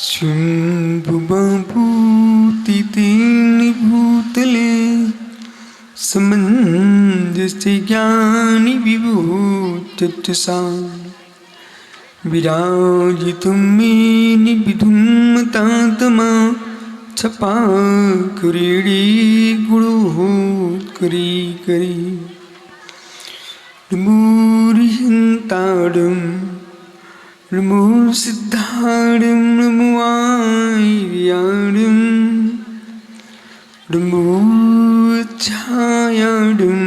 शुंभुभूति तीन भूतले समंजस्य ज्ञानी विभूतितसा विराजितुं मेनि विधुमतात्मा छपा क्रीडी गुणोत्करी करी नमोरिहंताडं नमो सिद्धाडं नमो आर्याडं नमो छायाडं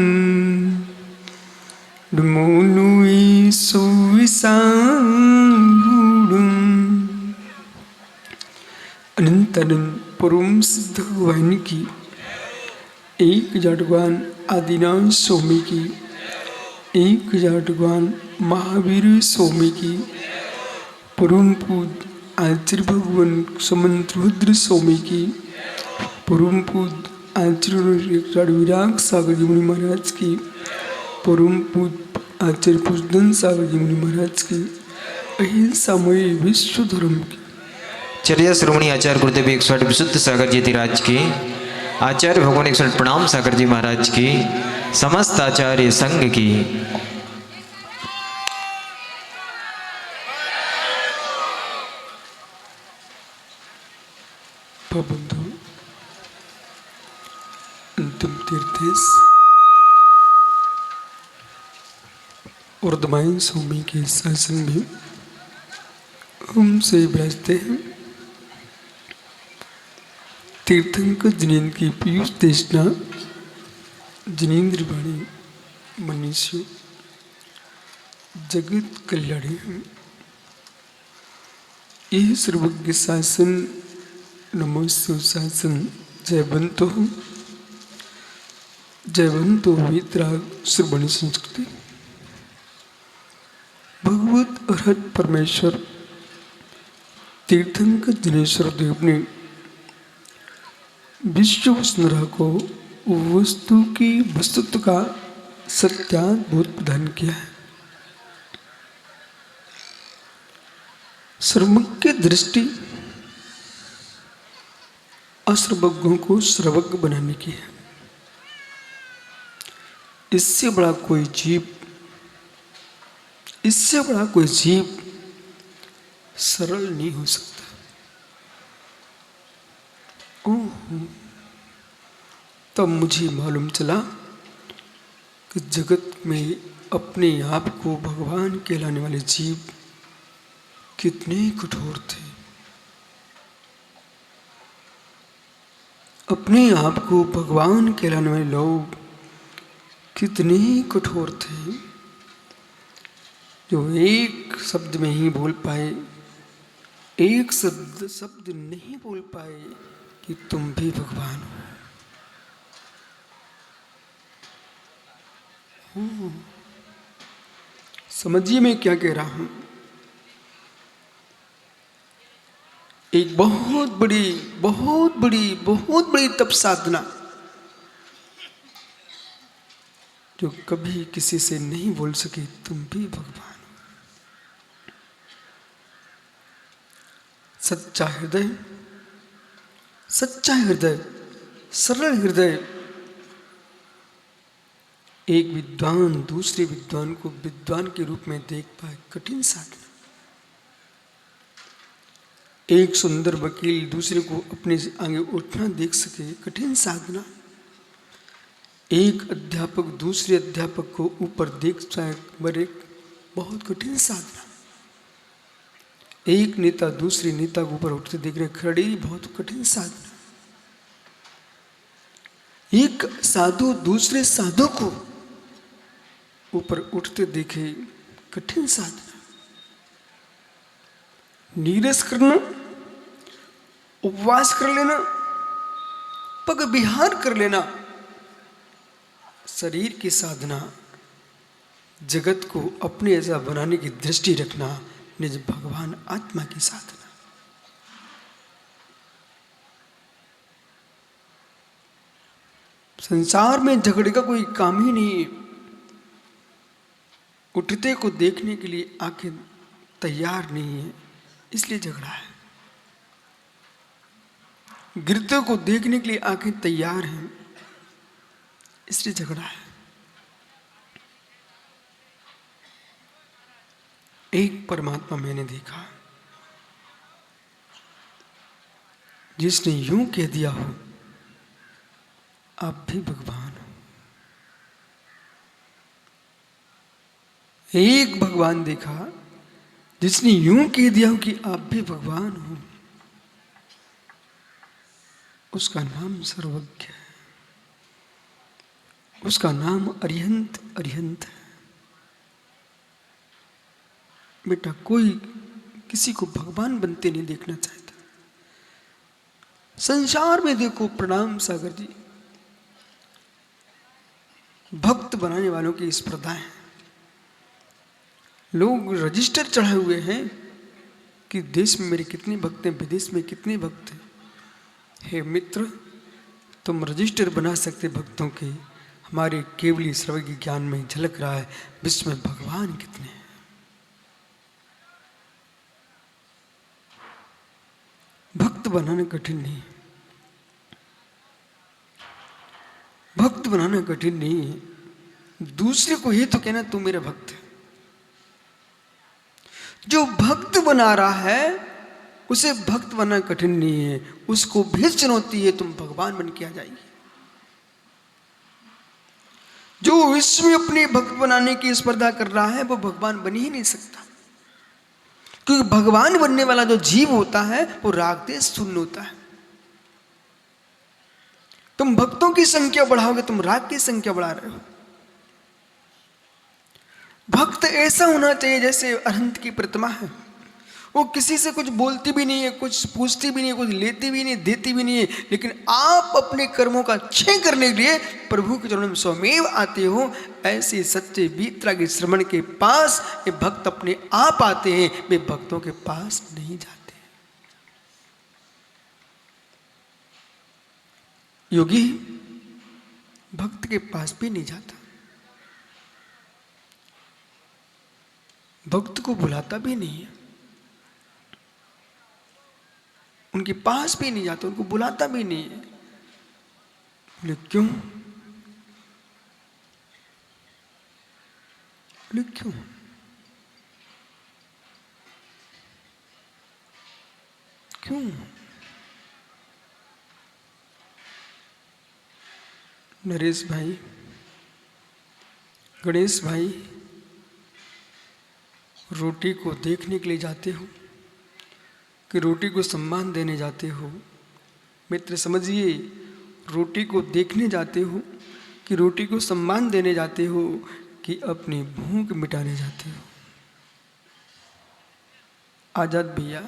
नमो नुई सुविसाडं अनंतनं परम सिद्ध भगवान की 1000 भगवान आदिनाथ स्वामी की 1000 भगवान महावीर स्वामी की परम पूज्य आचार्य भगवान समंतरुद्र स्वामी की परम पूज्य आचार्य विराग सागर जी मुनि महाराज की परम पूज्य आचार्य पुष्पन सागर जी मुनि महाराज की अहिंसामय विश्व धर्म की चर्या श्रोमणी आचार्य गुरुदेव 108 विशुद्ध सागर जी धीराज की आचार्य भगवान 108 प्रणाम सागर जी महाराज की समस्त आचार्य संघ की बंधु अंतिम तीर्थेश वर्धमान स्वामी के शासन में हमसे विराजते हैं तीर्थंकर जिनेन्द्र की पीयूष देशना जिनेन्द्र वाणी मनीषी जगत कल्याणी हैं। यह सर्वज्ञ शासन नमोस्तु शासन जयवंतो वीतराग श्रवणी संस्कृति भगवत अरहत परमेश्वर तीर्थंकर दिनेश्वर देव ने विश्व वसुंधरा को वस्तु की वस्तुत्व का सत्याद्भुत प्रदान किया है। सर्वज्ञ दृष्टि असर्वज्ञों को सर्वज्ञ बनाने की है। इससे बड़ा कोई जीव सरल नहीं हो सकता। तब मुझे मालूम चला कि जगत में अपने आप को भगवान कहलाने वाले जीव कितने कठोर थे। अपने आप को भगवान कहलाने वाले लोग कितने कठोर थे जो एक शब्द में ही बोल पाए, एक शब्द नहीं बोल पाए कि तुम भी भगवान हो। समझिए मैं क्या कह रहा हूं। एक बहुत बड़ी तप साधना जो कभी किसी से नहीं बोल सके तुम भी भगवान हो। सच्चा हृदय, सरल हृदय एक विद्वान दूसरे विद्वान को विद्वान के रूप में देख पाए, कठिन साधना। एक सुंदर वकील दूसरे को अपने आगे उठना देख सके, कठिन साधना। एक अध्यापक दूसरे अध्यापक को ऊपर देख पाए, बड़े बहुत कठिन साधना। एक नेता दूसरे नेता को ऊपर उठते देख रहे, खड़ी, बहुत कठिन साधना। एक साधु दूसरे साधु को ऊपर उठते देखे, कठिन साधना। नीरस करना, उपवास कर लेना, पग विहार कर लेना, शरीर की साधना। जगत को अपने ऐसा बनाने की दृष्टि रखना, निज भगवान आत्मा की साधना। संसार में झगड़े का कोई काम ही नहीं है। उठते को देखने के लिए आंखें तैयार नहीं है, इसलिए झगड़ा है। गिरते को देखने के लिए आंखें तैयार हैं, इसलिए झगड़ा है। एक परमात्मा मैंने देखा जिसने यूं कह दिया हो आप भी भगवान हो। एक भगवान देखा जिसने यूं कह दिया हो कि आप भी भगवान हो। उसका नाम सर्वज्ञ है, उसका नाम अरिहंत अरिहंत है। बेटा कोई किसी को भगवान बनते नहीं देखना चाहता। संसार में देखो, प्रणाम सागर जी, भक्त बनाने वालों की स्पर्धा है। लोग रजिस्टर चढ़ाए हुए हैं कि देश में मेरे कितने भक्त हैं, विदेश में कितने भक्त हैं। हे मित्र, तुम रजिस्टर बना सकते भक्तों के, हमारे केवली सर्वज्ञ ज्ञान में झलक रहा है विश्व में भगवान कितने हैं। भक्त बनाना कठिन नहीं है, भक्त बनाना कठिन नहीं है। दूसरे को ये तो कहना तू मेरा भक्त है। जो भक्त बना रहा है उसे भक्त बनना कठिन नहीं है, उसको भी चुनौती है तुम भगवान बन के आ जाइए। जो विश्व में अपने भक्त बनाने की स्पर्धा कर रहा है वो भगवान बन ही नहीं सकता, क्योंकि भगवान बनने वाला जो जीव होता है वो राग देश शून्य होता है। तुम भक्तों की संख्या बढ़ाओगे, तुम राग की संख्या बढ़ा रहे हो। भक्त ऐसा होना चाहिए जैसे अनंत की प्रतिमा है, वो किसी से कुछ बोलती भी नहीं है, कुछ पूछती भी नहीं है, कुछ लेती भी नहीं, देती भी नहीं है, लेकिन आप अपने कर्मों का क्षय करने के लिए प्रभु के चरणों में स्वमेव आते हो। ऐसे सच्चे वीतरागी श्रमण के पास ये भक्त अपने आप आते हैं, वे भक्तों के पास नहीं जाते। योगी भक्त के पास भी नहीं जाता, भक्त को बुलाता भी नहीं है, उनके पास भी नहीं जाता, उनको बुलाता भी नहीं है। बोले क्यों? बोले क्यों? क्यों? नरेश भाई, गणेश भाई, रोटी को देखने के लिए जाते हो कि रोटी को सम्मान देने जाते हो? मित्र समझिए, रोटी को देखने जाते हो कि रोटी को सम्मान देने जाते हो कि अपनी भूख मिटाने जाते हो? आजाद भैया,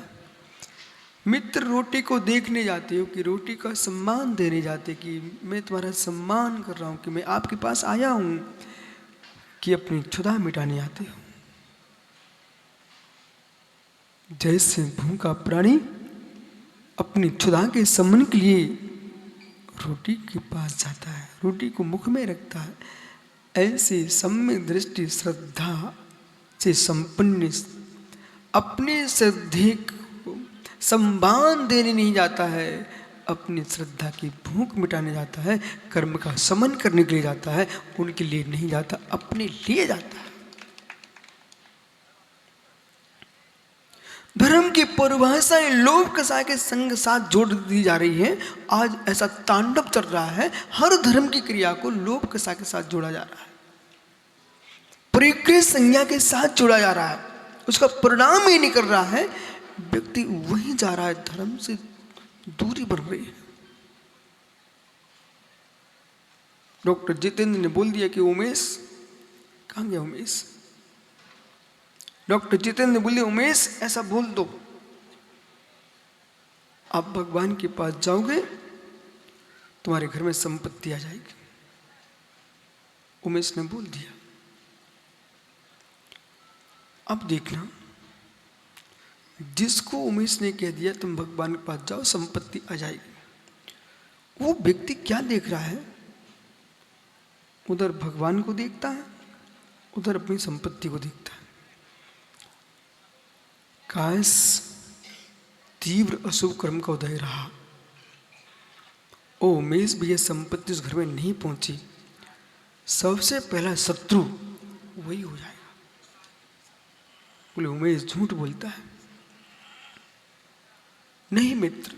मित्र रोटी को देखने जाते हो कि रोटी का सम्मान देने जाते कि मैं तुम्हारा सम्मान कर रहा हूं, कि मैं आपके पास आया हूं, कि अपनी क्षुधा मिटाने आते हो? जैसे भूखा प्राणी अपनी क्षुधा के शमन के लिए रोटी के पास जाता है, रोटी को मुख में रखता है, ऐसे सम्यक दृष्टि श्रद्धा से संपन्न अपने श्रद्धे को सम्मान देने नहीं जाता है, अपनी श्रद्धा की भूख मिटाने जाता है, कर्म का शमन करने के लिए जाता है, उनके लिए नहीं जाता, अपने लिए जाता है। धर्म की परिभाषाएं लोभ कसाय के संग साथ जोड़ दी जा रही है। आज ऐसा तांडव चल रहा है, हर धर्म की क्रिया को लोभ कसाय के साथ जोड़ा जा रहा है, परिग्रह संज्ञा के साथ जोड़ा जा रहा है, उसका परिणाम ही नहीं कर रहा है, व्यक्ति वहीं जा रहा है, धर्म से दूरी बढ़ रही है। डॉक्टर जितेंद्र ने बोल दिया कि उमेश, कहाँ गया उमेश? डॉक्टर जितेंद्र ने बोले उमेश ऐसा बोल दो, आप भगवान के पास जाओगे तुम्हारे घर में संपत्ति आ जाएगी। उमेश ने बोल दिया। अब देखना, जिसको उमेश ने कह दिया तुम भगवान के पास जाओ संपत्ति आ जाएगी, वो व्यक्ति क्या देख रहा है? उधर भगवान को देखता है, उधर अपनी संपत्ति को देखता है। काश तीव्र अशुभ कर्म का उदय रहा ओ उमेश भैया संपत्ति उस घर में नहीं पहुंची, सबसे पहला शत्रु वही हो जाएगा। बोले उमेश झूठ बोलता है। नहीं मित्र,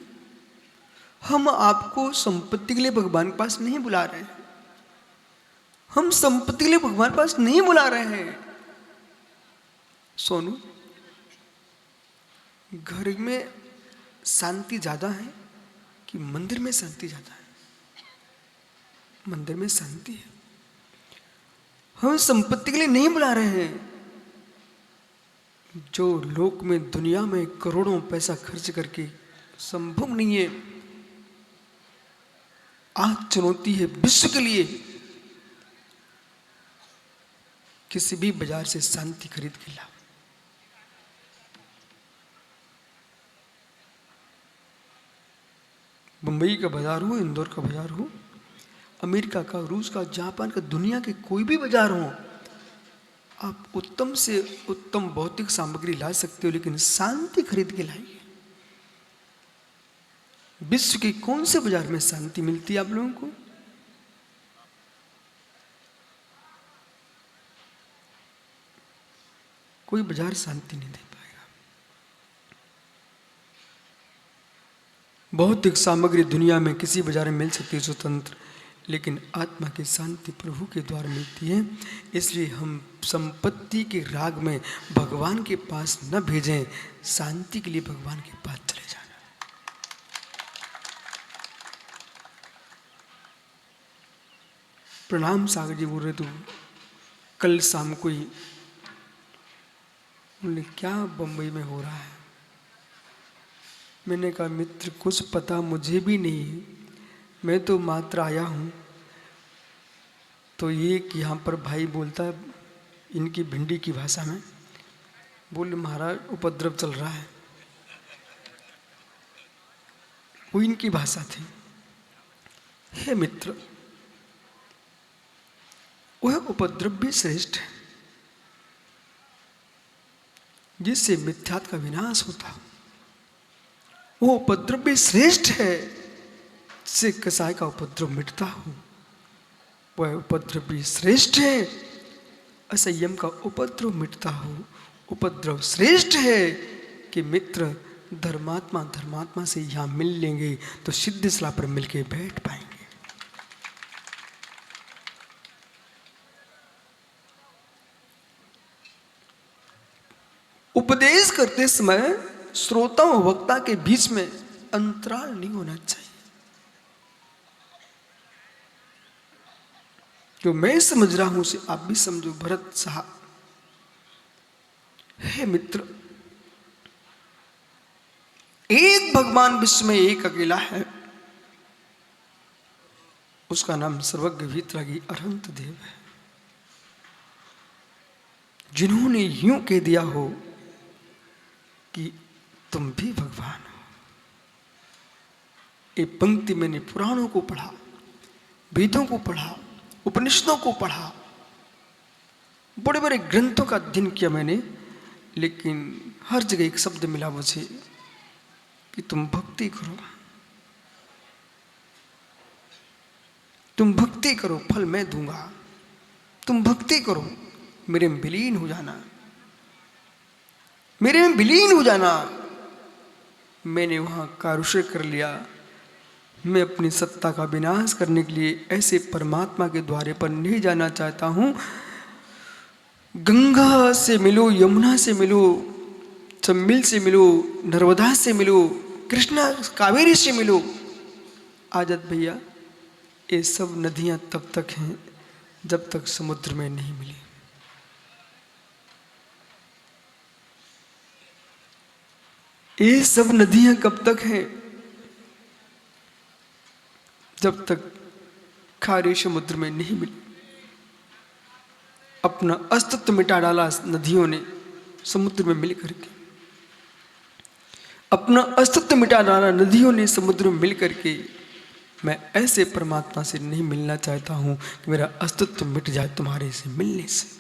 हम आपको संपत्ति के लिए भगवान के पास नहीं बुला रहे हैं। हम संपत्ति के लिए भगवान के पास नहीं बुला रहे हैं। सोनू, घर में शांति ज्यादा है कि मंदिर में शांति ज्यादा है? मंदिर में शांति है। हम संपत्ति के लिए नहीं बुला रहे हैं। जो लोक में दुनिया में करोड़ों पैसा खर्च करके संभव नहीं है, आज चुनौती है विश्व के लिए किसी भी बाजार से शांति खरीद के लाओ। मुंबई का बाजार हो, इंदौर का बाजार हो, अमेरिका का, रूस का, जापान का, दुनिया के कोई भी बाजार हो, आप उत्तम से उत्तम भौतिक सामग्री ला सकते हो, लेकिन शांति खरीद के लाइए। विश्व के कौन से बाजार में शांति मिलती है आप लोगों को? कोई बाजार शांति नहीं दे पाएगा। भौतिक सामग्री दुनिया में किसी बाजार में मिल सकती है स्वतंत्र, लेकिन आत्मा की शांति प्रभु के द्वारा मिलती है। इसलिए हम संपत्ति के राग में भगवान के पास न भेजें, शांति के लिए भगवान के पास चले जाना। प्रणाम सागर जी बोल रहे तो कल शाम को ही बोले क्या बम्बई में हो रहा है? मैंने कहा मित्र कुछ पता मुझे भी नहीं है, मैं तो मात्र आया हूँ। तो ये कि यहाँ पर भाई बोलता है इनकी भिंडी की भाषा में, बोले महाराज उपद्रव चल रहा है। वो इनकी भाषा थी। हे मित्र, वह उपद्रव भी श्रेष्ठ है जिससे मिथ्यात्व का विनाश होता हो। वो उपद्रव भी श्रेष्ठ है जिससे कसाय का उपद्रव मिटता हो। वह उपद्रव भी श्रेष्ठ है असंयम का उपद्रव मिटता हो। उपद्रव श्रेष्ठ है कि मित्र धर्मात्मा धर्मात्मा से यहां मिल लेंगे तो सिद्ध सलाह पर मिलके बैठ पाएंगे। उपदेश करते समय श्रोता और वक्ता के बीच में अंतराल नहीं होना चाहिए। जो मैं समझ रहा हूं उसे आप भी समझो। भरत साहब, हे मित्र, एक भगवान विश्व में एक अकेला है, उसका नाम सर्वज्ञ वीतरागी अनंत देव है। जिन्होंने यूं कह दिया हो कि तुम भी भगवान हो। ये पंक्ति मैंने पुराणों को पढ़ा, वेदों को पढ़ा, उपनिषदों को पढ़ा, बड़े बड़े ग्रंथों का अध्ययन किया मैंने, लेकिन हर जगह एक शब्द मिला मुझे कि तुम भक्ति करो, तुम भक्ति करो, फल मैं दूंगा। तुम भक्ति करो, मेरे में विलीन हो जाना, मेरे में विलीन हो जाना। मैंने वहां कारुष्य कर लिया। मैं अपनी सत्ता का विनाश करने के लिए ऐसे परमात्मा के द्वारे पर नहीं जाना चाहता हूं। गंगा से मिलो, यमुना से मिलो, चम्बिल से मिलो, नर्मदा से मिलो, कृष्णा कावेरी से मिलो। आजाद भैया, ये सब नदियां तब तक हैं जब तक समुद्र में नहीं मिली। ये सब नदियां कब तक हैं? जब तक खारे समुद्र में नहीं मिली। अपना अस्तित्व मिटा डाला नदियों ने समुद्र में मिल करके। अपना अस्तित्व मिटा डाला नदियों ने समुद्र में मिल करके। मैं ऐसे परमात्मा से नहीं मिलना चाहता हूं कि मेरा अस्तित्व मिट जाए तुम्हारे से मिलने से।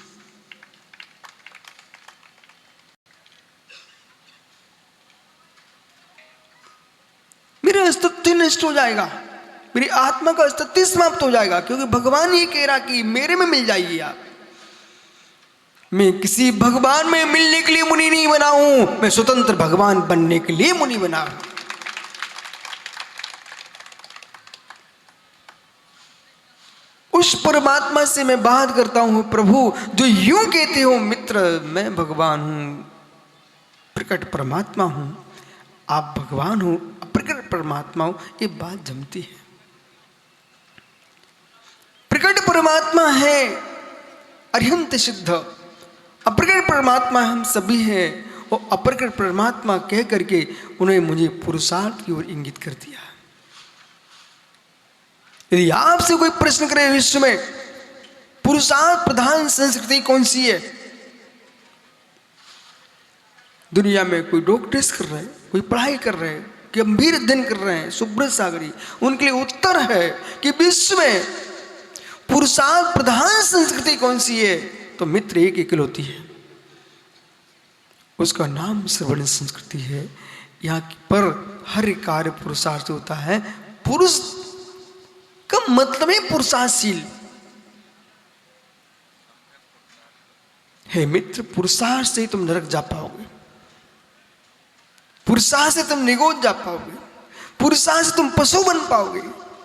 मेरा अस्तित्व नष्ट हो जाएगा। मेरी आत्मा का अस्तित्व समाप्त हो जाएगा, क्योंकि भगवान ये कह रहा कि मेरे में मिल जाइए आप। मैं किसी भगवान में मिलने के लिए मुनि नहीं बना हूं, मैं स्वतंत्र भगवान बनने के लिए मुनि बना हूं। उस परमात्मा से मैं बात करता हूं प्रभु, जो यूं कहते हो मित्र मैं भगवान हूं, प्रकट परमात्मा हूं, आप भगवान हो, प्रकट परमात्मा हो, ये बात जमती है। प्रकट परमात्मा है अरिहंत सिद्ध, अप्रकट परमात्मा हम सभी हैं, और अप्रकट परमात्मा कह करके उन्होंने मुझे पुरुषार्थ की ओर इंगित कर दिया। यदि आपसे कोई प्रश्न करे विश्व में पुरुषार्थ प्रधान संस्कृति कौन सी है, दुनिया में कोई डॉक्टर्स कर रहे हैं, कोई पढ़ाई कर रहे हैं, गंभीर अध्ययन कर रहे हैं, सुब्रत सागरी, उनके लिए उत्तर है कि विश्व में पुरुषार्थ प्रधान संस्कृति कौन सी है, तो मित्र एक इकलौती है, उसका नाम श्रवण संस्कृति है। यहाँ पर हर कार्य पुरुषार्थ से होता है। पुरुष का मतलब है पुरुषार्थशील। हे मित्र, पुरुषार्थ से तुम नरक जा पाओगे, पुरुषार्थ से तुम निगोद जा पाओगे, पुरुषार्थ से तुम पशु बन पाओगे,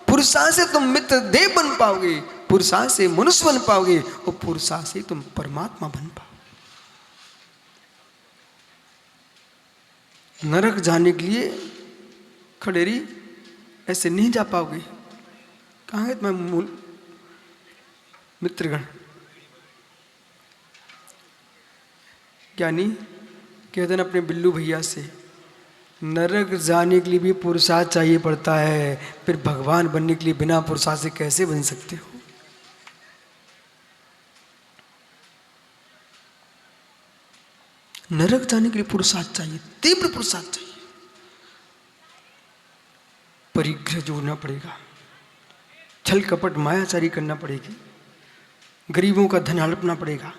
पुरुषार्थ से तुम मित्र देव बन पाओगे, पुरुषार्थ से मनुष्य बन पाओगे, और पुरुषार्थ से तुम परमात्मा बन पाओगे। नरक जाने के लिए खड़ेरी ऐसे नहीं जा पाओगे। कहाँ है तुम्हारे मित्रगण? ज्ञानी कहते हैं अपने बिल्लू भैया से, नरक जाने के लिए भी पुरुषार्थ चाहिए पड़ता है, फिर भगवान बनने के लिए बिना पुरुषार्थ से कैसे बन सकते हो? नरक जाने के लिए पुरुषार्थ चाहिए, तीव्र पुरुषार्थ चाहिए, परिग्रह जोड़ना पड़ेगा, छल कपट मायाचारी करना पड़ेगी, गरीबों का धन हड़पना पड़ेगा,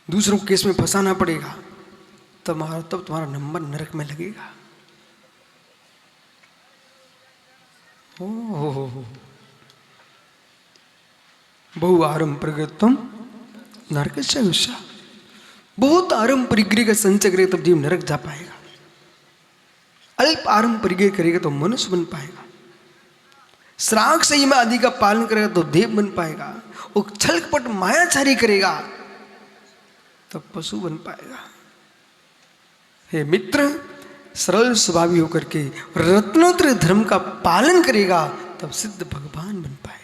दूसरों को केस में फंसाना पड़ेगा, तब तुम्हारा नंबर नरक में लगेगा। हो बहु आरंभ प्रगतम नरक से विषा, बहुत आरंभ परिग्रह का संचय करेगा तब जीव नरक जा पाएगा, अल्प आरंभ परिग्रह करेगा तो मनुष्य बन पाएगा, श्राग संयम आदि का पालन करेगा तो देव बन पाएगा, और छल कपट मायाचारी करेगा तब पशु बन पाएगा। हे मित्र, सरल स्वभावी होकर के रत्नोत्तर धर्म का पालन करेगा तब सिद्ध भगवान बन पाएगा।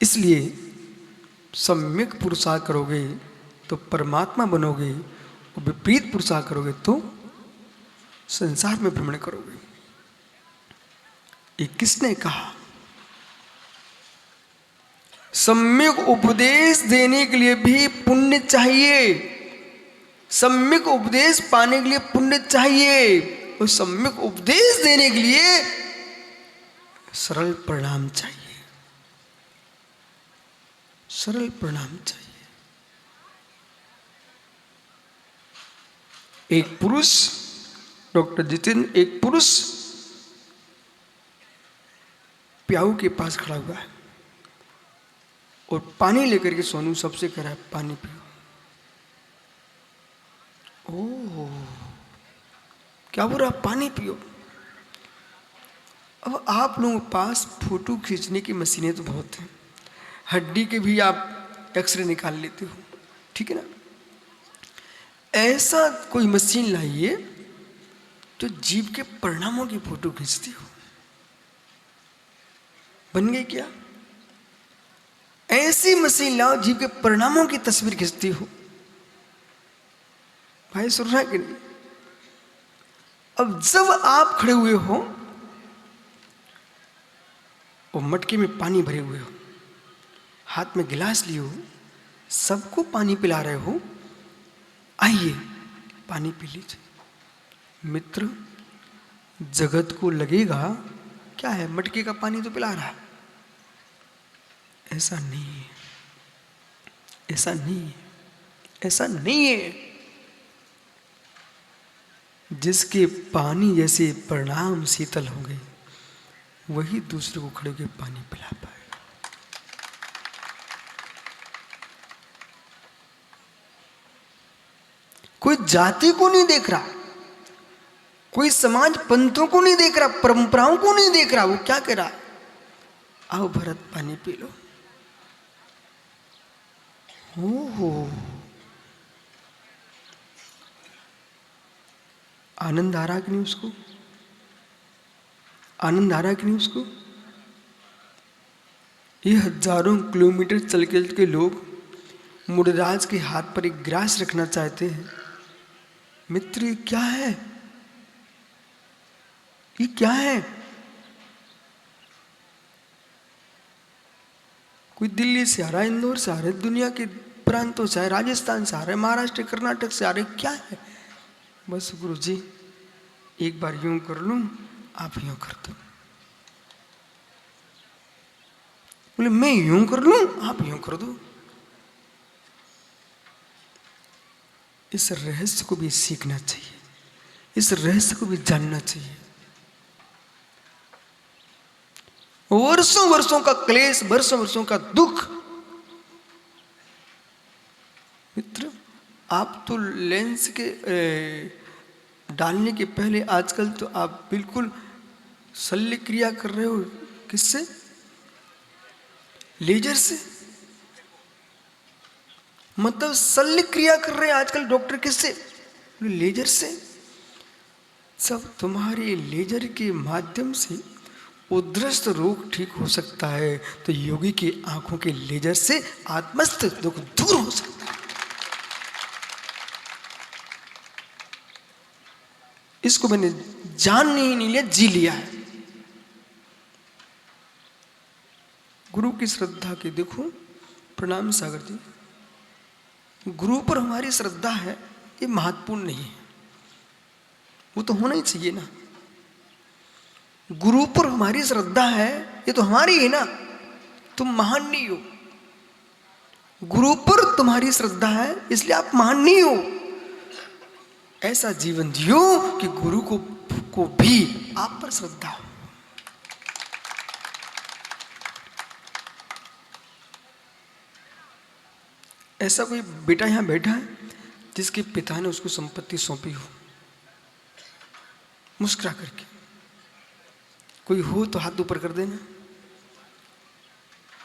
इसलिए सम्यक पुरुषार्थ करोगे तो परमात्मा बनोगे, और विपरीत पुरुषार्थ करोगे तो संसार में भ्रमण करोगे। ये किसने कहा? सम्यक उपदेश देने के लिए भी पुण्य चाहिए, सम्यक उपदेश पाने के लिए पुण्य चाहिए, और सम्यक उपदेश देने के लिए सरल परिणाम चाहिए, सरल परिणाम चाहिए। एक पुरुष, डॉक्टर जितेंद्र, एक पुरुष प्याऊ के पास खड़ा हुआ है और पानी लेकर के सोनू सबसे कह रहा है पानी पियो। ओह, क्या बोल रहा? पानी पियो। अब आप लोगों के पास फोटो खींचने की मशीनें तो बहुत हैं, हड्डी के भी आप एक्सरे निकाल लेते हो, ठीक है ना? ऐसा कोई मशीन लाइए जो जीव के परिणामों की फोटो खींचती हो। बन गई क्या? ऐसी मशीन लाओ जीव के परिणामों की तस्वीर खींचती हो। भाई सुन रहा है कि नहीं? अब जब आप खड़े हुए हो और मटके में पानी भरे हुए हो, हाथ में गिलास लिए हो, सबको पानी पिला रहे हो, आइए पानी पी लीजिए। मित्र, जगत को लगेगा क्या है, मटके का पानी तो पिला रहा है। ऐसा नहीं है, ऐसा नहीं है, ऐसा नहीं है। जिसके पानी जैसे प्रणाम शीतल हो गए, वही दूसरे को खड़े होकर पानी पिला पाएगा। कोई जाति को नहीं देख रहा, कोई समाज पंथों को नहीं देख रहा, परंपराओं को नहीं देख रहा। वो क्या कह रहा, आओ भरत पानी पी लो। हो आनंद आ रहा कि नहीं उसको? आनंद आ रहा कि नहीं उसको? ये हजारों किलोमीटर चल के लोग मुरदास के हाथ पर एक ग्रास रखना चाहते हैं। मित्र, ये क्या है? ये क्या है? कोई दिल्ली से आ रहा है, इंदौर से आ रहा है, दुनिया के प्रांतों से आ रहा है, राजस्थान से आ रहा है, महाराष्ट्र कर्नाटक से आ रहे, क्या है? बस गुरुजी एक बार यूं कर लूं, आप यूं कर दो। बोले मैं यूं कर लूं, आप यूं कर दो। इस रहस्य को भी सीखना चाहिए, इस रहस्य को भी जानना चाहिए। वर्षों वर्षों का क्लेश, वर्षों वर्षों का दुख। मित्र, आप तो लेंस के डालने के पहले आजकल तो आप बिल्कुल शल्य क्रिया कर रहे हो। किससे? लेजर से। मतलब शल्य क्रिया कर रहे हैं आजकल डॉक्टर। किससे? लेजर से। सब तुम्हारे लेजर के माध्यम से उद्रस्त रोग ठीक हो सकता है, तो योगी की आंखों के लेजर से आत्मस्थ दुख दूर हो सकता है। इसको मैंने जान नहीं लिया, जी लिया है। गुरु की श्रद्धा के देखो, प्रणाम सागर जी, गुरु पर हमारी श्रद्धा है ये महत्वपूर्ण नहीं है, वो तो होना ही चाहिए ना। गुरु पर हमारी श्रद्धा है ये तो हमारी है ना, तुम महान नहीं हो। गुरु पर तुम्हारी श्रद्धा है इसलिए आप महान नहीं हो। ऐसा जीवन जियो कि गुरु को भी आप पर श्रद्धा हो। ऐसा कोई बेटा यहां बैठा है जिसके पिता ने उसको संपत्ति सौंपी हो? मुस्कुरा करके कोई हो तो हाथ ऊपर कर देना,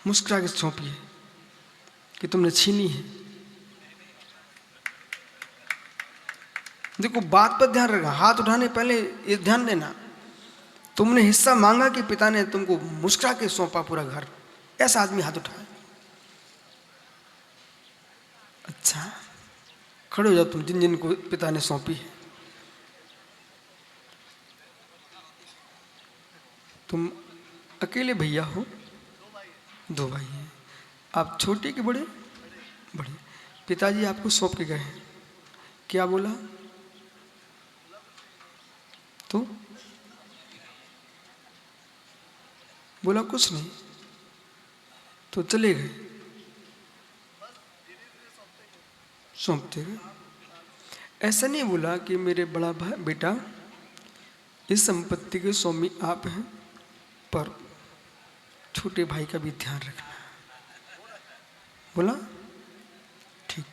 मुस्कुरा के सौंपिए कि तुमने छीनी है। देखो बात पर ध्यान रखना, हाथ उठाने पहले ये ध्यान देना, तुमने हिस्सा मांगा कि पिता ने तुमको मुस्कुरा के सौंपा पूरा घर। ऐसा आदमी हाथ उठाए। अच्छा, खड़े हो जाओ तुम जिन जिन को पिता ने सौंपी है। तुम अकेले भैया हो? दो भाई हैं। आप छोटे के बड़े? बड़े। पिताजी आपको सौंप के गए हैं, क्या बोला? तो बोला कुछ नहीं, तो चले गए, सौंपते गए। ऐसा नहीं बोला कि मेरे बड़ा भाई बेटा इस संपत्ति के स्वामी आप हैं, पर छोटे भाई का भी ध्यान रखना। बोला ठीक।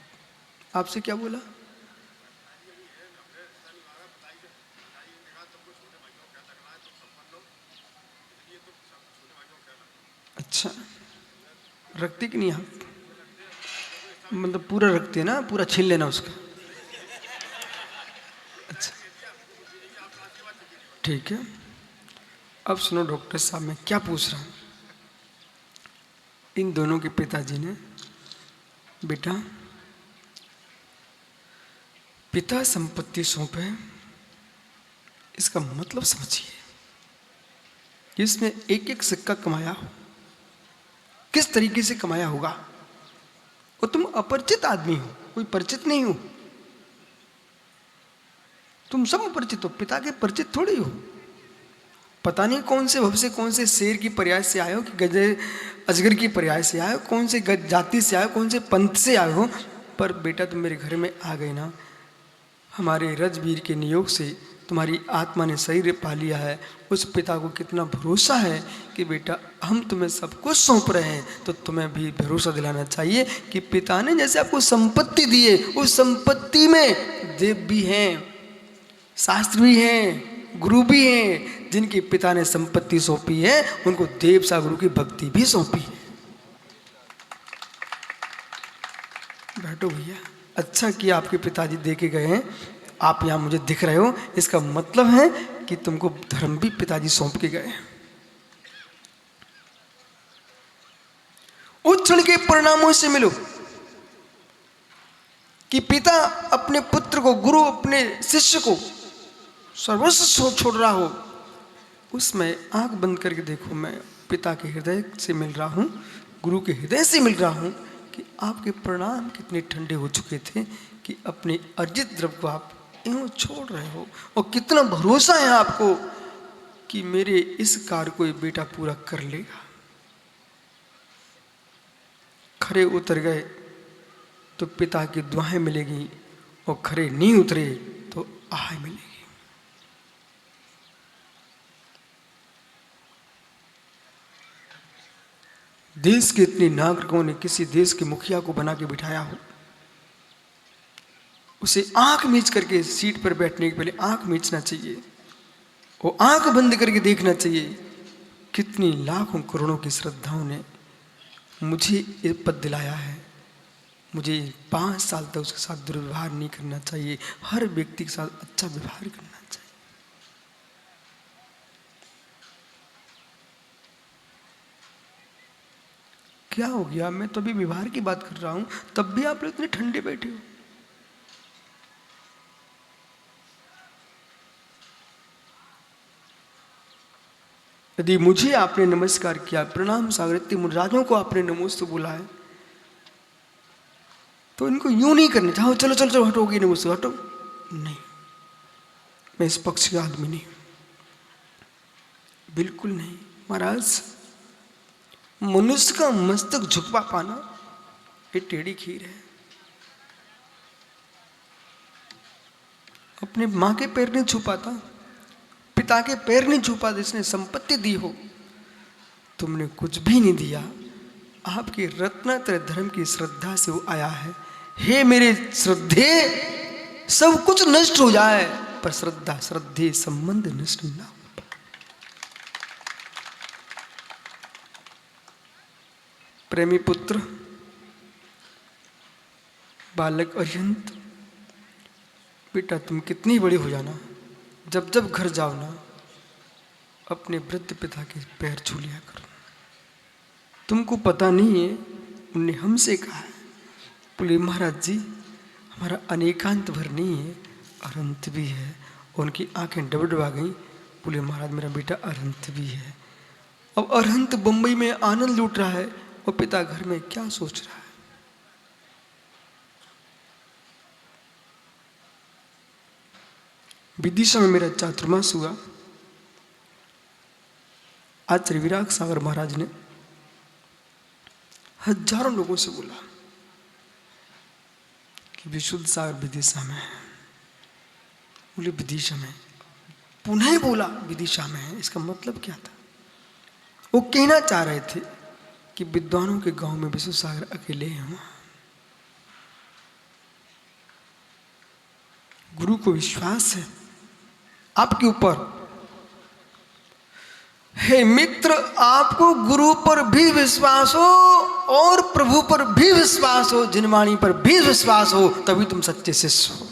आपसे क्या बोला? अच्छा, रखते कि नहीं आप? मतलब पूरा रखते ना, पूरा छीन लेना उसका। अच्छा ठीक है। अब सुनो डॉक्टर साहब, मैं क्या पूछ रहा हूं। इन दोनों के पिताजी ने, बेटा पिता संपत्ति सौंपे, इसका मतलब समझिए, इसमें एक एक सिक्का कमाया हो, किस तरीके से कमाया होगा। और तुम अपरिचित आदमी हो, कोई परिचित नहीं हो, तुम सब अपरिचित हो, पिता के परिचित थोड़ी हो। पता नहीं कौन से भव से, कौन से शेर की पर्याय से आए हो कि गजे अजगर की पर्याय से आए हो, कौन से जाति से आए हो, कौन से पंथ से आए हो, पर बेटा तुम मेरे घर में आ गए ना, हमारे रजबीर के नियोग से तुम्हारी आत्मा ने शरीर पा लिया है, उस पिता को कितना भरोसा है कि बेटा हम तुम्हें सब कुछ सौंप रहे हैं, तो तुम्हें भी भरोसा दिलाना चाहिए कि पिता ने जैसे आपको संपत्ति दी है, उस संपत्ति में देव भी हैं, शास्त्र भी हैं, गुरु भी हैं। जिनके पिता ने संपत्ति सौंपी है उनको देव सा गुरु की भक्ति भी सौंपी है। बैठो भैया, अच्छा किया आपके पिताजी दे के गए हैं, आप यहाँ मुझे दिख रहे हो, इसका मतलब है कि तुमको धर्म भी पिताजी सौंप के गए। उस क्षण के परिणामों से मिलो कि पिता अपने पुत्र को, गुरु अपने शिष्य को सर्वस्व छोड़ रहा हो, उसमें आंख बंद करके देखो, मैं पिता के हृदय से मिल रहा हूँ, गुरु के हृदय से मिल रहा हूँ कि आपके परिणाम कितने ठंडे हो चुके थे कि अपने अर्जित द्रव्य को आप यूं छोड़ रहे हो, और कितना भरोसा है आपको कि मेरे इस कार्य को ये बेटा पूरा कर लेगा। खरे उतर गए तो पिता की दुआएं मिलेगी, और खरे नहीं उतरे तो आह मिलेगी। देश के इतने नागरिकों ने किसी देश के मुखिया को बना के बिठाया हो, उसे आंख मीच करके सीट पर बैठने के पहले आंख मीचना चाहिए, वो आंख बंद करके देखना चाहिए कितनी लाखों करोड़ों की श्रद्धाओं ने मुझे ये पद दिलाया है, मुझे 5 साल तक उसके साथ दुर्व्यवहार नहीं करना चाहिए, हर व्यक्ति के साथ अच्छा व्यवहार करना चाहिए। क्या हो गया, मैं तो अभी व्यवहार की बात कर रहा हूं, तब भी आप लोग इतने ठंडे बैठे हो। यदि मुझे आपने नमस्कार किया, प्रणाम सागर, इतने मुराजों को आपने नमोस्तु बोला है, तो इनको यूं नहीं करने चाहो चलो चलो चलो हटोगी नमोस्तु, हटो नहीं, मैं इस पक्ष का आदमी नहीं, बिल्कुल नहीं। महाराज, मनुष्य का मस्तक झुकवा पाना ये टेढ़ी खीर है। अपने मां के पैर नहीं छुपाता, पिता के पैर नहीं छुपा, जिसने संपत्ति दी हो, तुमने कुछ भी नहीं दिया, आपके रत्नात्रय धर्म की श्रद्धा से वो आया है। हे मेरे श्रद्धे, सब कुछ नष्ट हो जाए पर श्रद्धा श्रद्धे संबंध नष्ट ना हो। प्रेमी पुत्र, बालक अरिहंत, बेटा तुम कितनी बड़ी हो जाना, जब जब घर जाओ ना, अपने वृद्ध पिता के पैर छू लिया करो। तुमको पता नहीं है, उनने हमसे कहा है, बोले महाराज जी हमारा अनेकांत भर नहीं है, अनंत भी है। और उनकी आंखें डबडबा गई, बोले महाराज मेरा बेटा अनंत भी है। अब अरहंत बंबई में आनंद लूट रहा है, और पिता घर में क्या सोच रहा है। विदिशा में मेरा चातुर्मास हुआ। आज श्री विराग सागर महाराज ने हजारों लोगों से बोला कि विशुद्ध सागर विदिशा में है। बोले विदिशा में, पुनः बोला विदिशा में है। इसका मतलब क्या था? वो कहना चाह रहे थे कि विद्वानों के गांव में विशुद्ध सागर अकेले हैं। गुरु को विश्वास है आपके ऊपर। हे मित्र, आपको गुरु पर भी विश्वास हो और प्रभु पर भी विश्वास हो, जिनवाणी पर भी विश्वास हो, तभी तुम सच्चे शिष्य हो।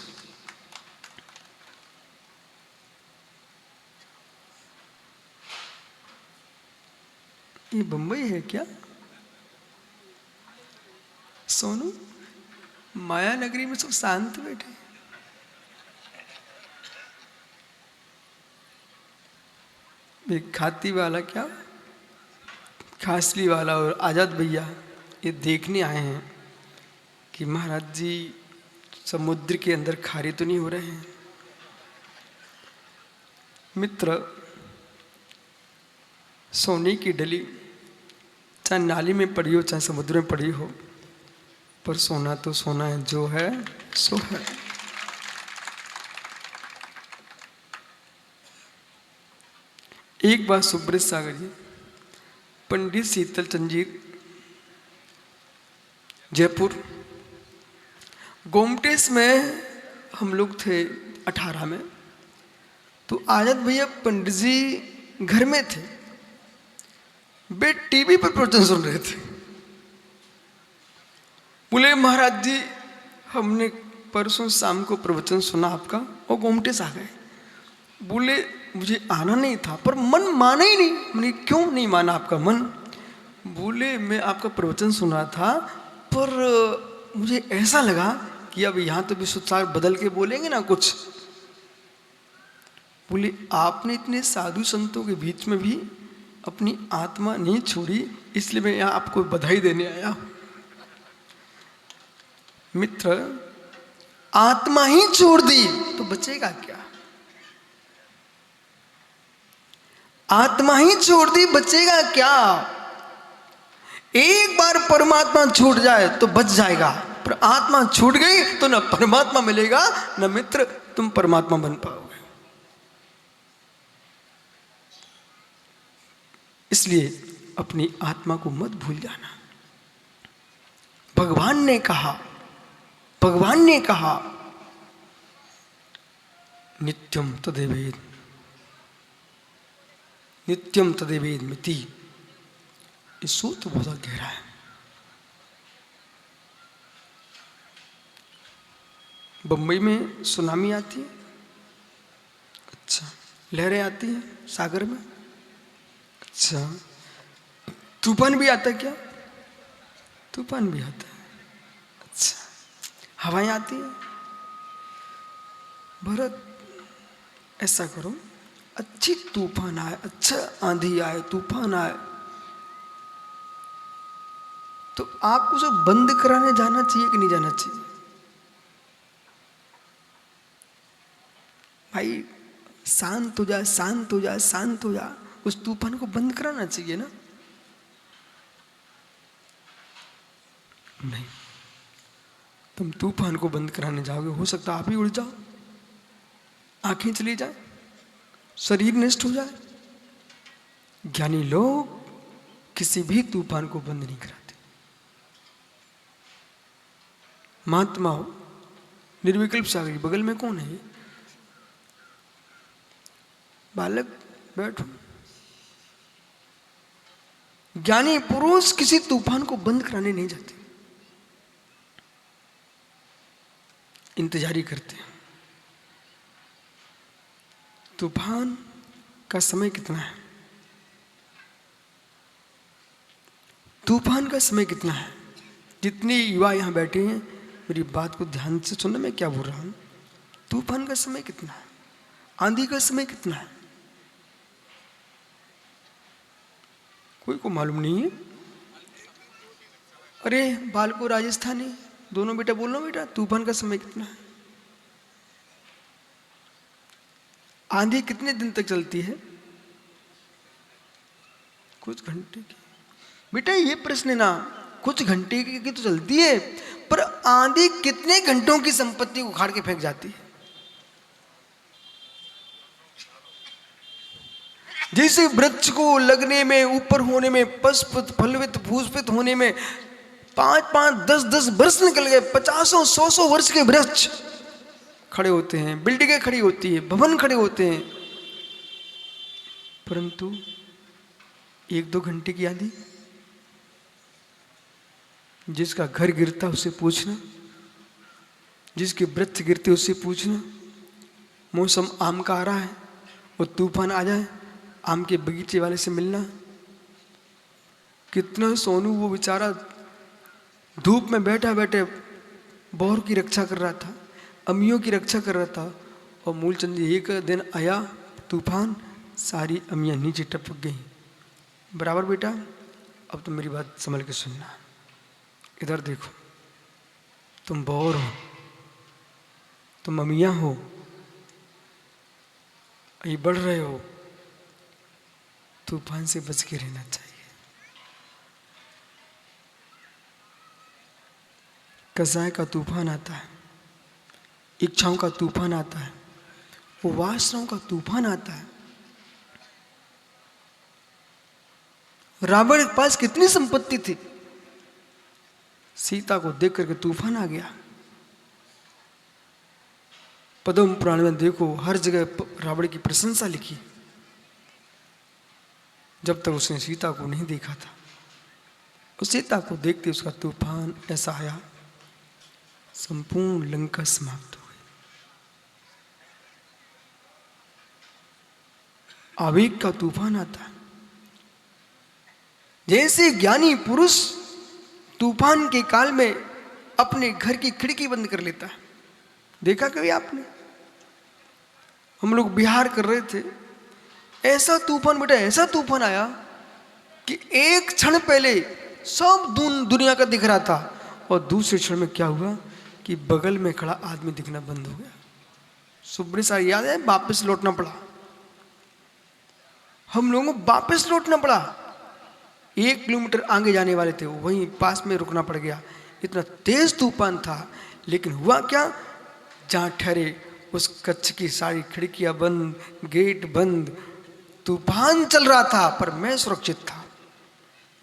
ये बंबई है क्या सोनू? माया नगरी में सब शांत बैठे। एक खाती वाला, क्या खासली वाला और आजाद भैया ये देखने आए हैं कि महाराज जी समुद्र के अंदर खारे तो नहीं हो रहे हैं। मित्र, सोने की डली चाहे नाली में पड़ी हो चाहे समुद्र में पड़ी हो, पर सोना तो सोना है, जो है सो है। एक बार सुब्रत सागर जी, पंडित शीतल चंद जी, जयपुर, गोमटेस में हम लोग थे 18 में। तो आजाद भैया पंडित जी घर में थे, वे टीवी पर प्रवचन सुन रहे थे। बोले महाराज जी हमने परसों शाम को प्रवचन सुना आपका और गोमटेस आ गए। बोले मुझे आना नहीं था पर मन माना ही नहीं। मैंने क्यों नहीं माना आपका मन? बोले मैं आपका प्रवचन सुन रहा था पर मुझे ऐसा लगा कि अब यहाँ तो विश्वसार बदल के बोलेंगे ना कुछ। बोले आपने इतने साधु संतों के बीच में भी अपनी आत्मा नहीं छोड़ी, इसलिए मैं यहाँ आपको बधाई देने आया। मित्र, आत्मा ही छोड़ दी तो बचेगा क्या? आत्मा ही छोड़ दी बचेगा क्या? एक बार परमात्मा छूट जाए तो बच जाएगा, पर आत्मा छूट गई तो न परमात्मा मिलेगा न मित्र तुम परमात्मा बन पाओगे। इसलिए अपनी आत्मा को मत भूल जाना। भगवान ने कहा नित्यम तदेवेद, नित्यम तदेवेद मिति। ये सूत्र बहुत गहरा है। बंबई में सुनामी आती है, अच्छा, लहरें आती हैं सागर में, अच्छा, तूफान भी आता है क्या? तूफान भी आता है, अच्छा, हवाएं आती हैं। भरत ऐसा करो, अच्छी तूफान आए, अच्छा आंधी आए, तूफान आए तो आपको उसे बंद कराने जाना चाहिए कि नहीं जाना चाहिए? भाई शांत हो जा, शांत हो जा, शांत हो जा। उस तूफान को बंद कराना चाहिए ना? नहीं, तुम तूफान को बंद कराने जाओगे, हो सकता आप ही उड़ जाओ, आंखें चली जाए, शरीर नष्ट हो जाए। ज्ञानी लोग किसी भी तूफान को बंद नहीं कराते। महात्मा हो, निर्विकल्प सागर बगल में कौन है? बालक बैठो। ज्ञानी पुरुष किसी तूफान को बंद कराने नहीं जाते, इंतजारी करते हैं। तूफान का समय कितना है? तूफान का समय कितना है? जितने युवा यहां बैठे हैं मेरी बात को ध्यान से सुनना, मैं क्या बोल रहा हूं। तूफान का समय कितना है? आंधी का समय कितना है? कोई को मालूम नहीं है? अरे बालको राजस्थानी दोनों बेटा बोलो बेटा, तूफान का समय कितना है? आंधी कितने दिन तक चलती है? कुछ घंटे की। बेटा ये प्रश्न है ना, कुछ घंटे की तो चलती है, पर आंधी कितने घंटों की संपत्ति को उखाड़ के फेंक जाती है। जैसे वृक्ष को लगने में, ऊपर होने में, पुष्पित फलवित पुष्पित होने में 5-5, 10-10 वर्ष निकल गए। 50, 100 वर्ष के वृक्ष खड़े होते हैं, बिल्डिंगें खड़ी होती है, भवन खड़े होते हैं, परंतु 1-2 घंटे की आंधी। जिसका घर गिरता उससे पूछना, जिसके वृक्ष गिरते उससे पूछना। मौसम आम का आ रहा है और तूफान आ जाए, आम के बगीचे वाले से मिलना। कितना सोनू वो बेचारा धूप में बैठा बैठे बौर की रक्षा कर रहा था, अमियों की रक्षा कर रहा था, और मूलचंद एक दिन आया तूफान, सारी अमियां नीचे टपक गई। बराबर बेटा, अब तुम मेरी बात संभल के सुनना। इधर देखो, तुम बौर हो, तुम अमियां हो, ये बढ़ रहे हो, तूफान से बच के रहना चाहिए। कसाय का तूफान आता है, इच्छाओं का तूफान आता है, वो वासनाओं का तूफान आता है। रावण के पास कितनी संपत्ति थी, सीता को देख करके तूफान आ गया। पद्म पुराण में देखो हर जगह रावण की प्रशंसा लिखी, जब तक उसने सीता को नहीं देखा था। उस सीता को देखते उसका तूफान ऐसा आया, संपूर्ण लंका समाप्त हो गई। आवेग का तूफान आता है। जैसे ज्ञानी पुरुष तूफान के काल में अपने घर की खिड़की बंद कर लेता है, देखा कभी आपने? हम लोग बिहार कर रहे थे, ऐसा तूफान बेटा, ऐसा तूफान आया कि एक क्षण पहले सब दुनिया का दिख रहा था और दूसरे क्षण में क्या हुआ कि बगल में खड़ा आदमी दिखना बंद हो गया। सुब्री साहब याद है, वापस लौटना पड़ा, हम लोगों को वापस लौटना पड़ा। 1 किलोमीटर आगे जाने वाले थे, वहीं पास में रुकना पड़ गया। इतना तेज तूफान था, लेकिन हुआ क्या, जहां ठहरे उस कच्छ की सारी खिड़कियां बंद, गेट बंद, तूफान चल रहा था पर मैं सुरक्षित था।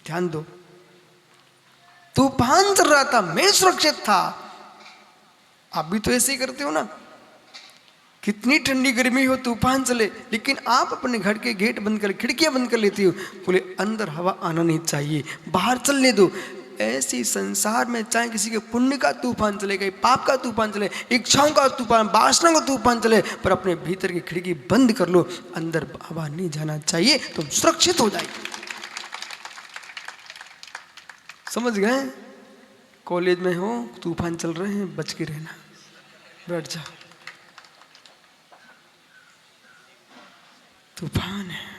ध्यान दो, तूफान चल रहा था, मैं सुरक्षित था। आप भी तो ऐसे ही करते हो ना, कितनी ठंडी गर्मी हो, तूफान चले, लेकिन आप अपने घर के गेट बंद कर, खिड़कियां बंद कर लेती हो, बोले अंदर हवा आना नहीं चाहिए, बाहर चलने दो। ऐसी संसार में चाहे किसी के पुण्य का तूफान चले, कहीं पाप का तूफान चले, इच्छाओं का तूफान, वासना का तूफान चले, पर अपने भीतर की खिड़की बंद कर लो, अंदर हवा नहीं जाना चाहिए, तुम सुरक्षित हो जाएगी। समझ गए? कॉलेज में हो, तूफान चल रहे हैं, बच के रहना, बैठ जा, तूफान है।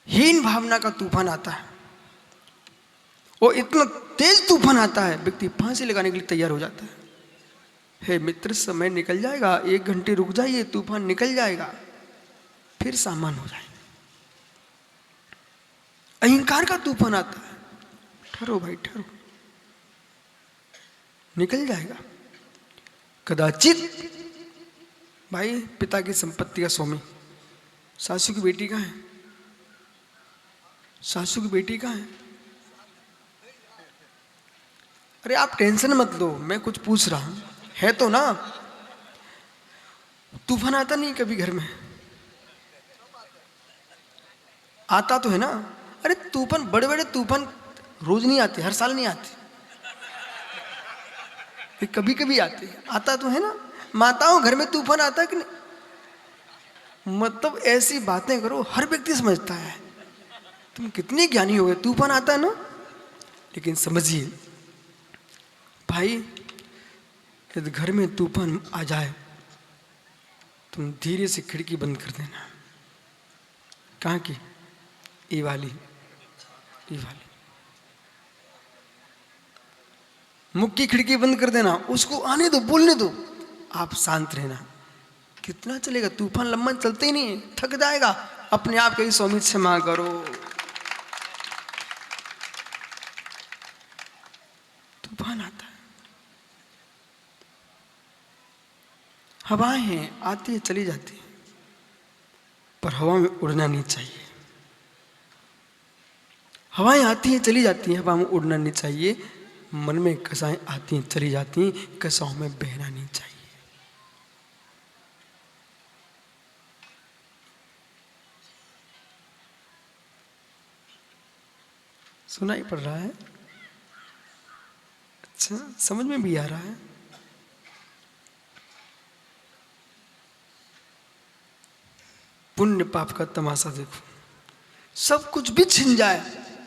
हीन भावना का तूफान आता है, और इतना तेज तूफान आता है, व्यक्ति फांसी लगाने के लिए तैयार हो जाता है। हे मित्र, समय निकल जाएगा, 1 घंटे रुक जाइए, तूफान निकल जाएगा, फिर सामान हो जाएगा। अहंकार का तूफान आता है, ठहरो भाई ठहरो, निकल जाएगा। कदाचित भाई पिता की संपत्ति का स्वामी, सासू की बेटी कहाँ है? सासू की बेटी कहाँ है? अरे आप टेंशन मत लो, मैं कुछ पूछ रहा हूं, है तो ना? तूफान आता नहीं कभी घर में? आता तो है ना? अरे तूफान, बड़े बड़े तूफान रोज नहीं आते, हर साल नहीं आते, कभी कभी आते, आता तो है ना? माताओं घर में तूफान आता है कि नहीं? मतलब ऐसी बातें करो, हर व्यक्ति समझता है, तुम कितने ज्ञानी हो गए, तूफान आता है ना। लेकिन समझिए भाई, यदि घर में तूफान आ जाए, तुम धीरे से खिड़की बंद कर देना। कहाँ की? ये वाली, ये वाली मुख की खिड़की बंद कर देना, उसको आने दो, बोलने दो, आप शांत रहना। कितना चलेगा, तूफान लंबा चलते ही नहीं है, थक जाएगा, अपने आप के स्वामी क्षमा करो। तूफान आता है, हवाएं हैं, आती है चली जाती है, पर हवा में उड़ना नहीं चाहिए। हवाएं आती हैं चली जाती हैं, हवा में उड़ना नहीं चाहिए। मन में कसाएं आती हैं चली जाती हैं, कसाओं में बहना नहीं चाहिए। सुनाई पड़ रहा है? अच्छा, समझ में भी आ रहा है? पुण्य पाप का तमाशा देखो, सब कुछ भी छिन जाए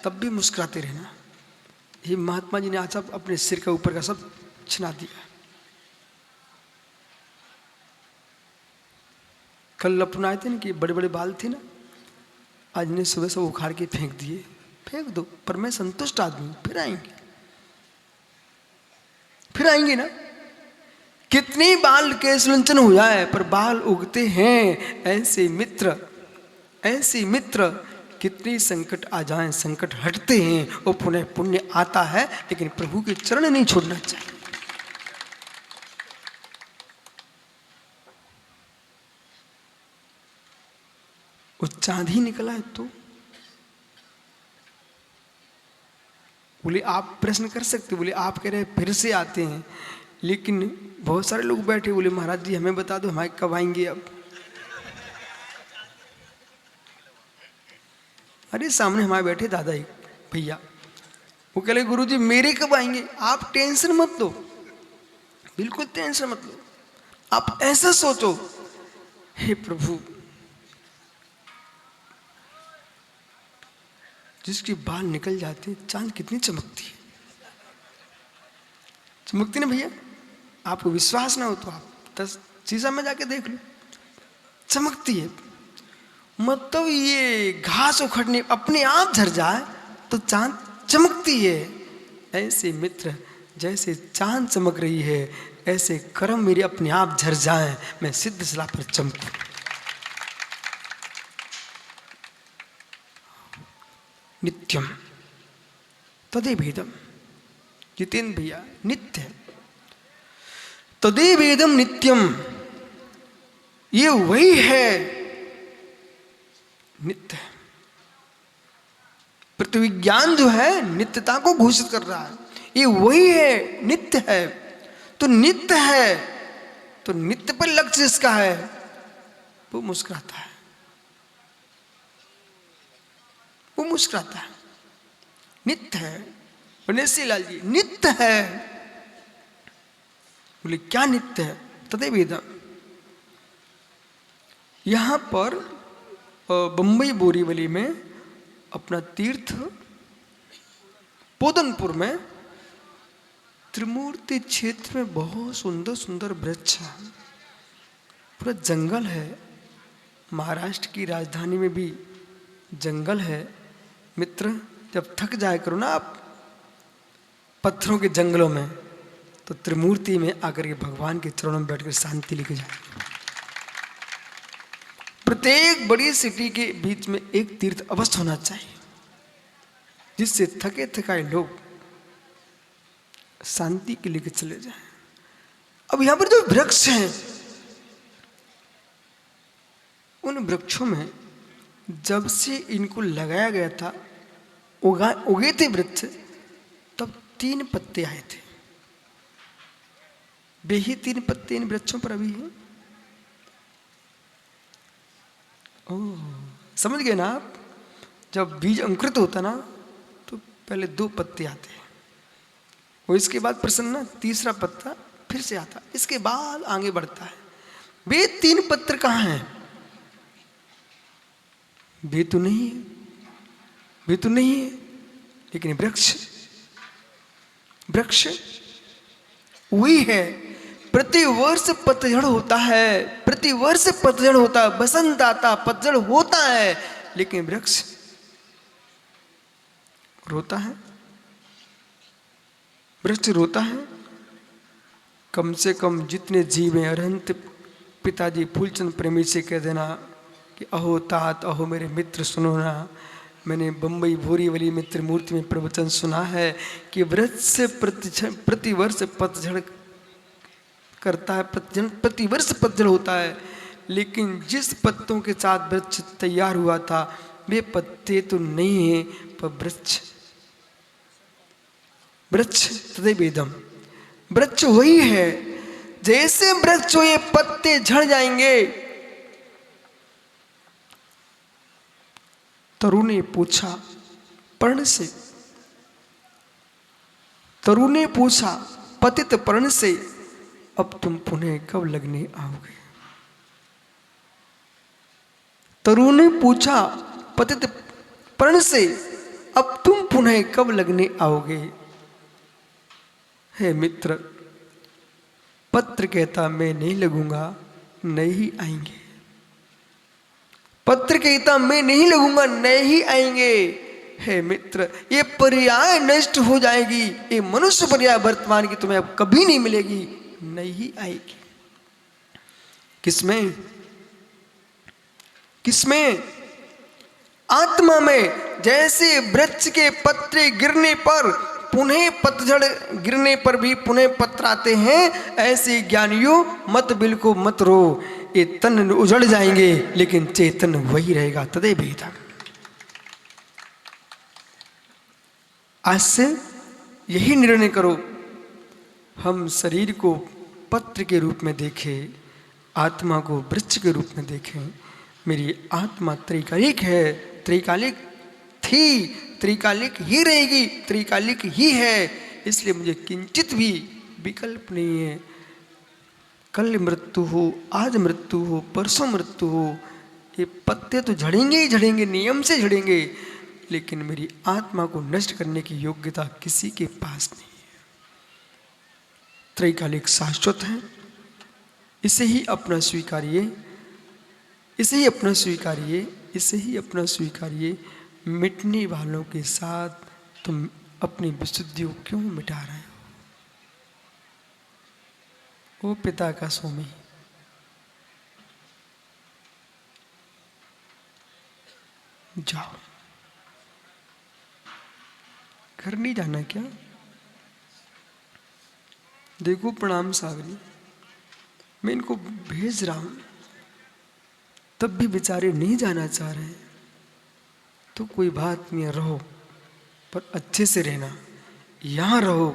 तब भी मुस्कुराते रहना। ये महात्मा जी ने आज अपने सिर के ऊपर का सब छिना दिया। कल लपन आए थे ना कि बड़े बड़े बाल थे ना, आज ने सुबह सब उखाड़ के फेंक दिए। फेंक दो, पर मैं संतुष्ट आदमी हूं, फिर आएंगे, फिर आएंगे ना। कितनी बाल केस लंचन हो जाए पर बाल उगते हैं। ऐसे मित्र, ऐसे मित्र, कितनी संकट आ जाएं संकट हटते हैं और पुनः पुण्य आता है। लेकिन प्रभु के चरण नहीं छोड़ना चाहिए। वो चांद ही निकला है तो बोले आप प्रश्न कर सकते, बोले आप कह रहे हैं फिर से आते हैं, लेकिन बहुत सारे लोग बैठे, बोले महाराज जी हमें बता दो हमारे कब आएंगे अब। अरे सामने हमारे बैठे दादा ही भैया, वो कह रहे गुरु जी मेरे कब आएंगे, आप टेंशन मत लो, बिल्कुल टेंशन मत लो, आप ऐसा सोचो हे प्रभु जिसके बाल निकल जाते हैं चांद कितनी चमकती है, चमकती ना भैया, आपको विश्वास ना हो तो आप शीशा में जाके देख लो, चमकती है। मतलब ये घास उखड़ने अपने आप झड़ जाए तो चांद चमकती है। ऐसे मित्र जैसे चांद चमक रही है ऐसे कर्म मेरे अपने आप झड़ जाए, मैं सिद्ध सलाह पर चमकूं। नित्यम तदेवेदम, जितेंद्र भैया नित्य है, तदेवेदम नित्यम, ये वही है नित्य। प्रतिविज्ञान जो है नित्यता को घोषित कर रहा है, ये वही है नित्य है। तो नित्य है तो नित्य पर लक्ष्य जिसका है वो मुस्कुराता है, वो मुस्कुराता है, नित्य है। वनेसी लाल जी नित्य है, बोले क्या नित्य है, तदेवेदम। यहां पर बंबई बोरीवली में अपना तीर्थ पोदनपुर में त्रिमूर्ति क्षेत्र में बहुत सुंदर सुंदर वृक्ष है, पूरा जंगल है। महाराष्ट्र की राजधानी में भी जंगल है। मित्र जब थक जाया करो ना आप पत्थरों के जंगलों में, तो त्रिमूर्ति में आकर के भगवान के चरणों में बैठकर शांति लेके जाए। प्रत्येक बड़ी सिटी के बीच में एक तीर्थ अवश्य होना चाहिए, जिससे थके थकाए लोग शांति के लिए चले जाएं। अब यहां पर जो वृक्ष हैं, उन वृक्षों में जब से इनको लगाया गया था, उगे थे वृक्ष, तब 3 पत्ते आए थे। वे ही 3 पत्ते इन वृक्षों पर अभी हैं। समझ गए ना आप? जब बीज अंकुरित होता ना तो पहले 2 पत्ते आते हैं, और इसके बाद प्रसन्न तीसरा पत्ता फिर से आता, इसके बाद आगे बढ़ता है। वे 3 पत्र कहाँ हैं? वे तो नहीं है, वे तो नहीं है, लेकिन वृक्ष वही है। प्रतिवर्ष पतझड़ होता है, प्रतिवर्ष पतझड़ होता है, बसंत आता पतझड़ होता है, लेकिन वृक्ष रोता है, वृक्ष रोता है। कम से कम जितने जीव हैं, अरहंत पिताजी फूलचंद प्रेमी से कह देना कि अहो तात, अहो मेरे मित्र सुनो ना, मैंने बंबई बोरीवली में त्रिमूर्ति में प्रवचन सुना है कि वृक्ष प्रतिवर्ष पतझड़ करता है, प्रतिवर्ष पतझड़ होता है, लेकिन जिस पत्तों के साथ वृक्ष तैयार हुआ था वे पत्ते तो नहीं है, पर वृक्ष तदेवेदम, वृक्ष वही है। जैसे वृक्ष ये पत्ते झड़ जाएंगे। तरु ने पूछा पर्ण से, तरु ने पूछा पतित पर्ण से, अब तुम पुनः कब लगने आओगे? तरु ने पूछा पतित पर्ण से, अब तुम पुनः कब लगने आओगे? हे मित्र, पत्र कहता मैं नहीं लगूंगा, नहीं आएंगे। पत्र कहता मैं नहीं लगूंगा, नहीं आएंगे। हे मित्र, ये पर्याय नष्ट हो जाएगी, ये मनुष्य पर्याय वर्तमान की तुम्हें अब कभी नहीं मिलेगी, नहीं आएगी। किसमें? किसमें? आत्मा में। जैसे वृक्ष के पत्ते गिरने पर पुनः पतझड़ गिरने पर भी पुनः पत्र आते हैं, ऐसे ज्ञानियों मत बिल्को मत रो। ये तन उजड़ जाएंगे लेकिन चेतन वही रहेगा। तदेव वेदम। आज से यही निर्णय करो, हम शरीर को पत्र के रूप में देखें, आत्मा को वृक्ष के रूप में देखें। मेरी आत्मा त्रैकालिक है, त्रैकालिक थी, त्रैकालिक ही रहेगी, त्रैकालिक ही है। इसलिए मुझे किंचित भी विकल्प नहीं है। कल मृत्यु हो, आज मृत्यु हो, परसों मृत्यु हो, ये पत्ते तो झड़ेंगे ही झड़ेंगे, नियम से झड़ेंगे, लेकिन मेरी आत्मा को नष्ट करने की योग्यता किसी के पास नहीं है। त्रैकालिक शाश्वत है, इसे ही अपना स्वीकारिए, इसे ही अपना स्वीकारिए, इसे ही अपना स्वीकारिए। मिटने वालों के साथ तुम अपनी विशुद्धियों क्यों मिटा रहे हो? ओ पिता का स्वामी, जाओ, घर नहीं जाना क्या? देखो प्रणाम सागरी, मैं इनको भेज रहा हूं, तब भी बेचारे नहीं जाना चाह रहे। तो कोई बात नहीं, रहो, पर अच्छे से रहना। यहां रहो,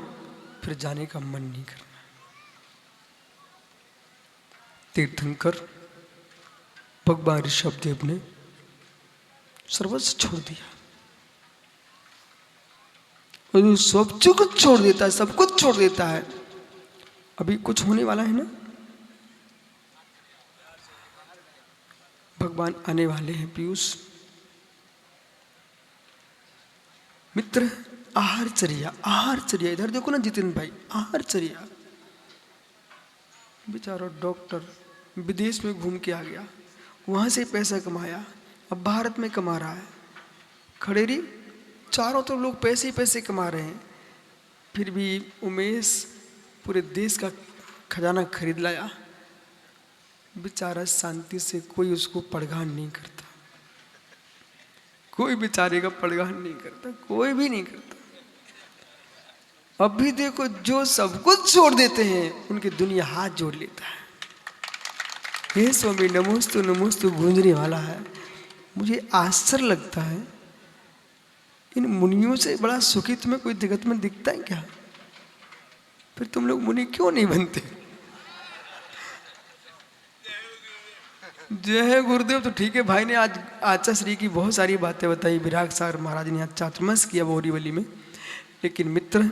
फिर जाने का मन नहीं करना। तीर्थंकर भगवान ऋषभदेव ने सर्वस्व छोड़ दिया, और सब कुछ छोड़ देता है, सब कुछ छोड़ देता है। अभी कुछ होने वाला है ना, भगवान आने वाले हैं पीयूष। मित्र, आहारचर्या, आहारचर्या, इधर देखो ना जितेंद्र भाई, आहारचर्या। बेचारा डॉक्टर विदेश में घूम के आ गया, वहां से पैसा कमाया, अब भारत में कमा रहा है। खड़ेरी चारों तो लोग पैसे ही पैसे कमा रहे हैं, फिर भी उमेश पूरे देश का खजाना खरीद लाया। बेचारा शांति से कोई उसको पड़गान नहीं करता, कोई बेचारे का पड़गान नहीं करता, कोई भी नहीं करता। अब भी देखो, जो सब कुछ छोड़ देते हैं उनकी दुनिया हाथ जोड़ लेता है। हे स्वामी नमोस्तु नमोस्तु गूंजने वाला है। मुझे आश्चर्य लगता है, इन मुनियों से बड़ा सुखी तुम्हें कोई जगत में दिखता है क्या? फिर तुम लोग मुनि क्यों नहीं बनते? जय है गुरुदेव। तो ठीक है, भाई ने आज आचा श्री की बहुत सारी बातें बताई, विराग सागर महाराज ने आज चातुर्मास किया बोरीवली में। लेकिन मित्र,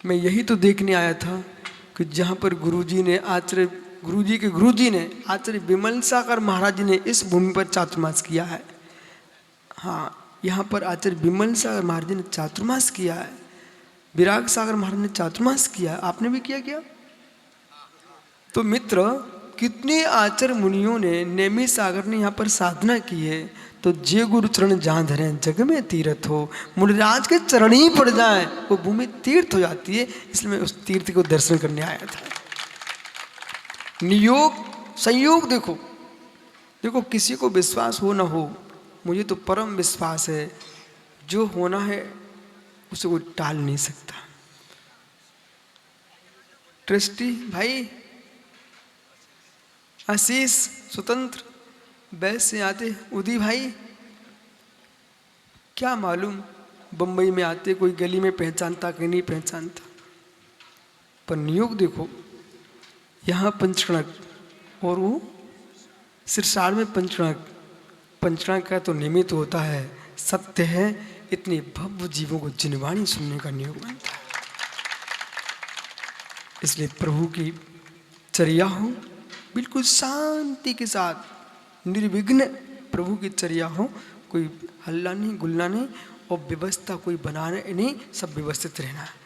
मैं यही तो देखने आया था कि जहाँ पर गुरुजी ने गुरुजी ने आचार्य विमल सागर महाराज जी ने इस भूमि पर चातुर्मास किया है। हाँ, यहाँ पर आचार्य विमल सागर महाराज जी ने चातुर्मास किया है, विराग सागर महाराज ने चातुर्मास किया है। आपने भी किया क्या? तो मित्र, कितने आचार्य मुनियों ने, नेमी सागर ने यहाँ पर साधना की है। तो जे गुरु चरण जहाँ धरे जग में तीर्थ हो, मुनिराज के चरण ही पड़ जाए वो भूमि तीर्थ हो जाती है। इसलिए मैं उस तीर्थ को दर्शन करने आया था। नियोग संयोग देखो, देखो किसी को विश्वास हो ना हो, मुझे तो परम विश्वास है, जो होना है उसे कोई टाल नहीं सकता। ट्रस्टी भाई आशीष, स्वतंत्र, बैस से आते उदी भाई, क्या मालूम बंबई में आते कोई गली में पहचानता कि नहीं पहचानता। पर नियोग देखो, यहाँ पंचकणक और वो सिरसार में पंचकणक। पंचकणक का तो निमित्त होता है, सत्य है, इतने भव्य जीवों को जिनवाणी सुनने का नियोग बनता है। इसलिए प्रभु की चर्या हो, बिल्कुल शांति के साथ निर्विघ्न प्रभु की चर्या हो, कोई हल्ला नहीं गुल्ला नहीं, और व्यवस्था कोई बनाने नहीं, सब व्यवस्थित रहना है।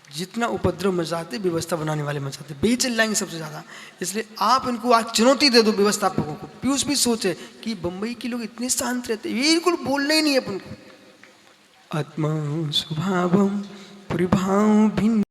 जितना उपद्रव मचाते व्यवस्था बनाने वाले मचाते, बेचिल्लाएंगे सबसे ज़्यादा। इसलिए आप इनको आज चुनौती दे दो व्यवस्थापकों को। पीयूष भी सोचे कि बम्बई के लोग इतने शांत रहते, बिल्कुल बोलना ही नहीं अपन को। आत्मा स्वभावम परिभाव भिन्न